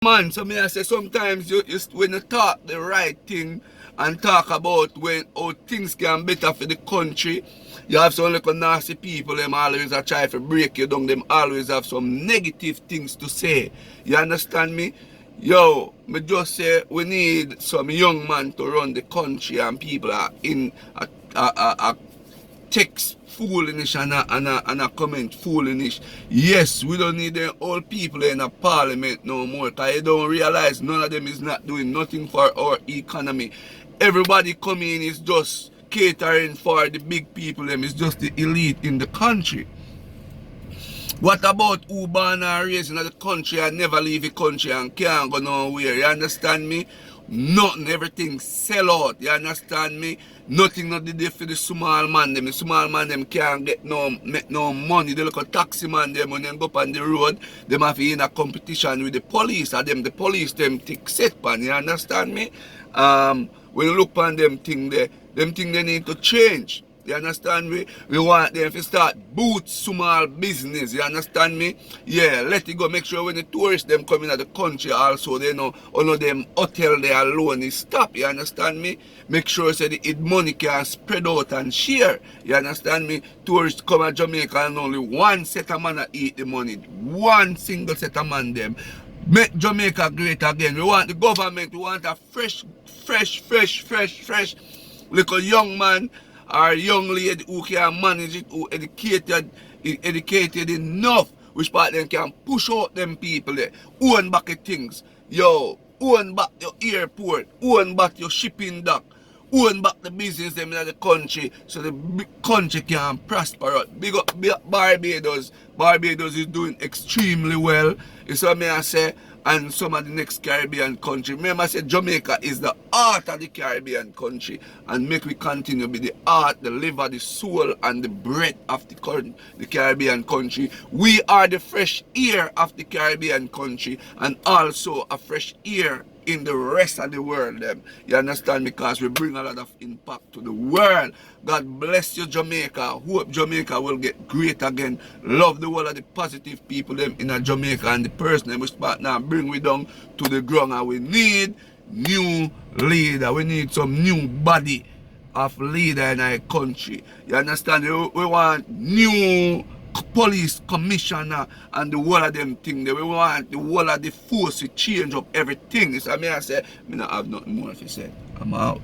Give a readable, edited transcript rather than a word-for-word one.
Man, so me I say sometimes when you talk the right thing and talk about when how things can better for the country, you have some little nasty people, them always a try to break you down, them always have some negative things to say. You understand me? Yo, me just say we need some young man to run the country and people are in a text foolishness and a comment foolishness. Yes, we don't need the old people in a parliament no more because you don't realize none of them is not doing nothing for our economy. Everybody coming is just catering for the big people, them is just the elite in the country. What about who born and raised in the country and never leave the country and can't go nowhere? You understand me? Nothing, everything sell out. You understand me? Nothing not the day for the small man them. The small man them can't get make no money. The little taxi man them when they go up on the road, them have to in a competition with the police. And them the police them take set pan. You understand me? When you look on them thing them thing they need to change. You understand me? We want them to start boot small business. You understand me? Yeah, let it go. Make sure when the tourists them come in at the country also, they know all of them hotel they alone is stop. You understand me? Make sure so the money can spread out and share. You understand me? Tourists come to Jamaica and only one set of man eat the money. One single set of man them. Make Jamaica great again. We want the government, we want a fresh little young man or young lady who can manage it, who educated enough, which part them can push out them people there, own back the things. Yo, own back your airport, own back your shipping dock, own back the business them in the country so the country can prosper. Big up Barbados. Barbados is doing extremely well. It's what me I say. And some of the next Caribbean country. Remember I said Jamaica is the heart of the Caribbean country. And make we continue to be the heart, the liver, the soul and the breath of the Caribbean country. We are the fresh air of the Caribbean country and also a fresh air in the rest of the world them. You understand? Because we bring a lot of impact to the world. God bless you Jamaica. Hope Jamaica will get great again. Love the whole of the positive people them in a Jamaica and the person them which part now bring we down to the ground and we need new leader. We need some new body of leader in our country. You understand? We want new police commissioner and the whole of them thing. We want the whole of the force to change up everything. So I say, I don't have nothing more to say. I'm out.